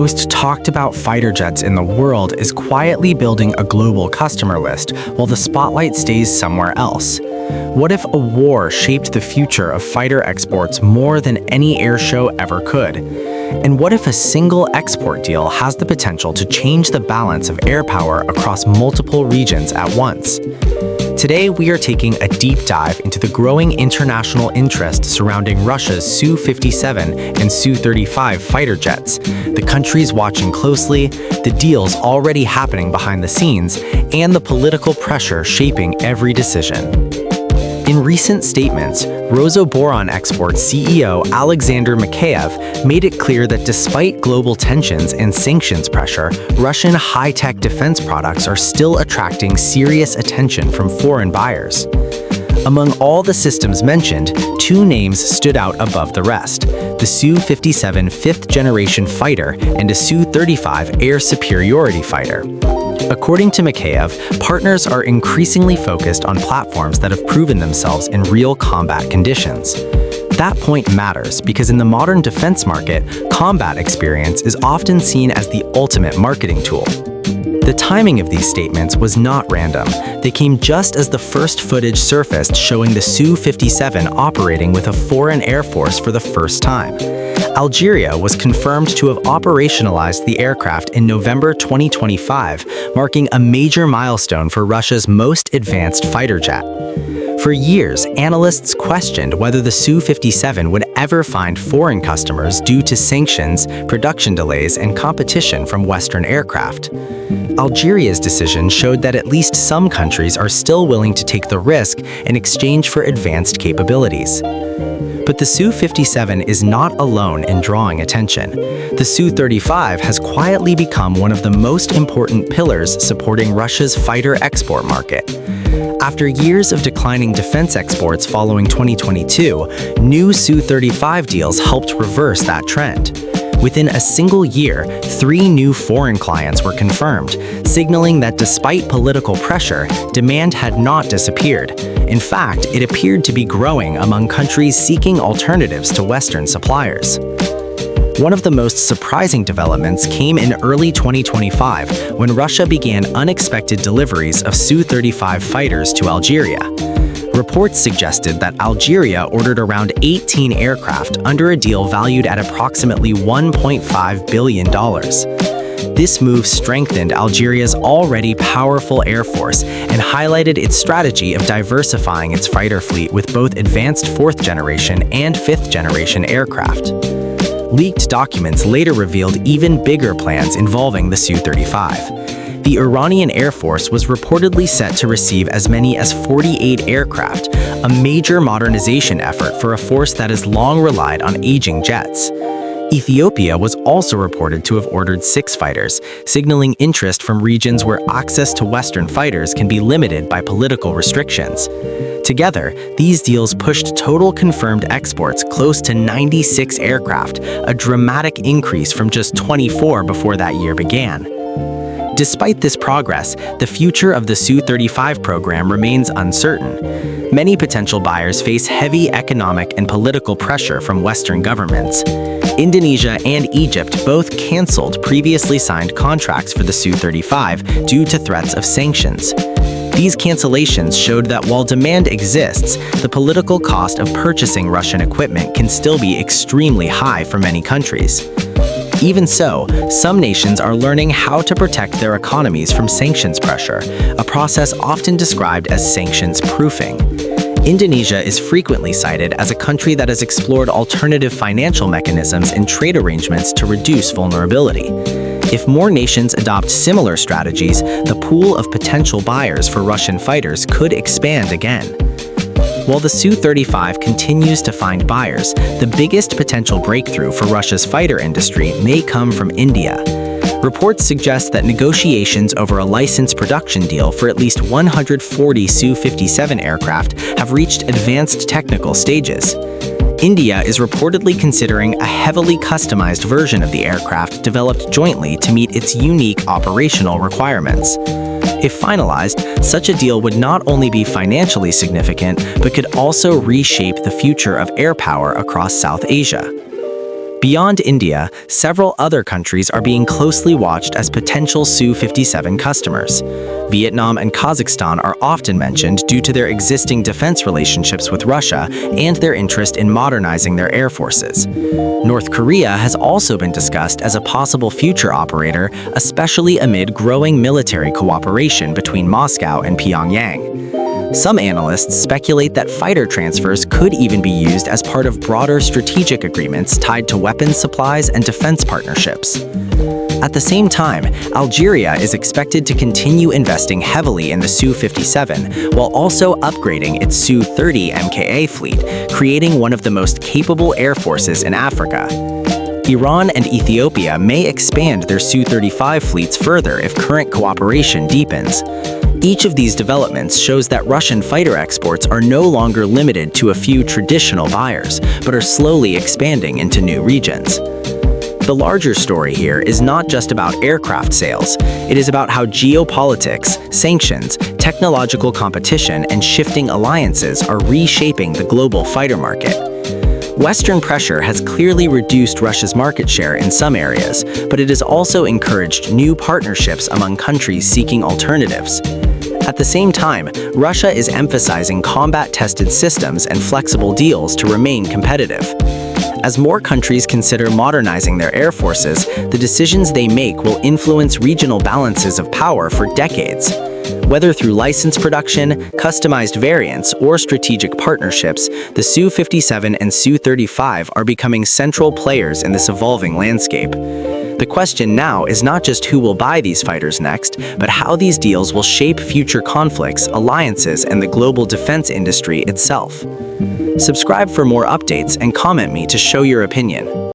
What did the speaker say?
most talked about fighter jets in the world is quietly building a global customer list while the spotlight stays somewhere else. What if a war shaped the future of fighter exports more than any air show ever could? And what if a single export deal has the potential to change the balance of air power across multiple regions at once? Today, we are taking a deep dive into the growing international interest surrounding Russia's Su-57 and Su-35 fighter jets, the countries watching closely, the deals already happening behind the scenes, and the political pressure shaping every decision. In recent statements, Rosoboron Export's CEO Alexander Mikheyev made it clear that despite global tensions and sanctions pressure, Russian high-tech defense products are still attracting serious attention from foreign buyers. Among all the systems mentioned, two names stood out above the rest: the Su-57 fifth-generation fighter and a Su-35 air superiority fighter. According to Mikheyev, partners are increasingly focused on platforms that have proven themselves in real combat conditions. That point matters because in the modern defense market, combat experience is often seen as the ultimate marketing tool. The timing of these statements was not random. They came just as the first footage surfaced showing the Su-57 operating with a foreign air force for the first time. Algeria was confirmed to have operationalized the aircraft in November 2025, marking a major milestone for Russia's most advanced fighter jet. For years, analysts questioned whether the Su-57 would ever find foreign customers due to sanctions, production delays, and competition from Western aircraft. Algeria's decision showed that at least some countries are still willing to take the risk in exchange for advanced capabilities. But the Su-57 is not alone in drawing attention. The Su-35 has quietly become one of the most important pillars supporting Russia's fighter export market. After years of declining defense exports following 2022, new Su-35 deals helped reverse that trend. Within a single year, 3 new foreign clients were confirmed, signaling that despite political pressure, demand had not disappeared. In fact, it appeared to be growing among countries seeking alternatives to Western suppliers. One of the most surprising developments came in early 2025 when Russia began unexpected deliveries of Su-35 fighters to Algeria. Reports suggested that Algeria ordered around 18 aircraft under a deal valued at approximately $1.5 billion. This move strengthened Algeria's already powerful air force and highlighted its strategy of diversifying its fighter fleet with both advanced 4th-generation and 5th-generation aircraft. Leaked documents later revealed even bigger plans involving the Su-35. The Iranian Air Force was reportedly set to receive as many as 48 aircraft, a major modernization effort for a force that has long relied on aging jets. Ethiopia was also reported to have ordered 6 fighters, signaling interest from regions where access to Western fighters can be limited by political restrictions. Together, these deals pushed total confirmed exports close to 96 aircraft, a dramatic increase from just 24 before that year began. Despite this progress, the future of the Su-35 program remains uncertain. Many potential buyers face heavy economic and political pressure from Western governments. Indonesia and Egypt both canceled previously signed contracts for the Su-35 due to threats of sanctions. These cancellations showed that while demand exists, the political cost of purchasing Russian equipment can still be extremely high for many countries. Even so, some nations are learning how to protect their economies from sanctions pressure, a process often described as sanctions proofing. Indonesia is frequently cited as a country that has explored alternative financial mechanisms and trade arrangements to reduce vulnerability. If more nations adopt similar strategies, the pool of potential buyers for Russian fighters could expand again. While the Su-35 continues to find buyers, the biggest potential breakthrough for Russia's fighter industry may come from India. Reports suggest that negotiations over a licensed production deal for at least 140 Su-57 aircraft have reached advanced technical stages. India is reportedly considering a heavily customized version of the aircraft developed jointly to meet its unique operational requirements. If finalized, such a deal would not only be financially significant, but could also reshape the future of air power across South Asia. Beyond India, several other countries are being closely watched as potential Su-57 customers. Vietnam and Kazakhstan are often mentioned due to their existing defense relationships with Russia and their interest in modernizing their air forces. North Korea has also been discussed as a possible future operator, especially amid growing military cooperation between Moscow and Pyongyang. Some analysts speculate that fighter transfers could even be used as part of broader strategic agreements tied to weapons supplies and defense partnerships. At the same time, Algeria is expected to continue investing heavily in the Su-57 while also upgrading its Su-30 MKA fleet, creating one of the most capable air forces in Africa. Iran and Ethiopia may expand their Su-35 fleets further if current cooperation deepens. Each of these developments shows that Russian fighter exports are no longer limited to a few traditional buyers, but are slowly expanding into new regions. The larger story here is not just about aircraft sales. It is about how geopolitics, sanctions, technological competition, and shifting alliances are reshaping the global fighter market. Western pressure has clearly reduced Russia's market share in some areas, but it has also encouraged new partnerships among countries seeking alternatives. At the same time, Russia is emphasizing combat-tested systems and flexible deals to remain competitive. As more countries consider modernizing their air forces, the decisions they make will influence regional balances of power for decades. Whether through license production, customized variants, or strategic partnerships, the Su-57 and Su-35 are becoming central players in this evolving landscape. The question now is not just who will buy these fighters next, but how these deals will shape future conflicts, alliances, and the global defense industry itself. Subscribe for more updates and comment me to show your opinion.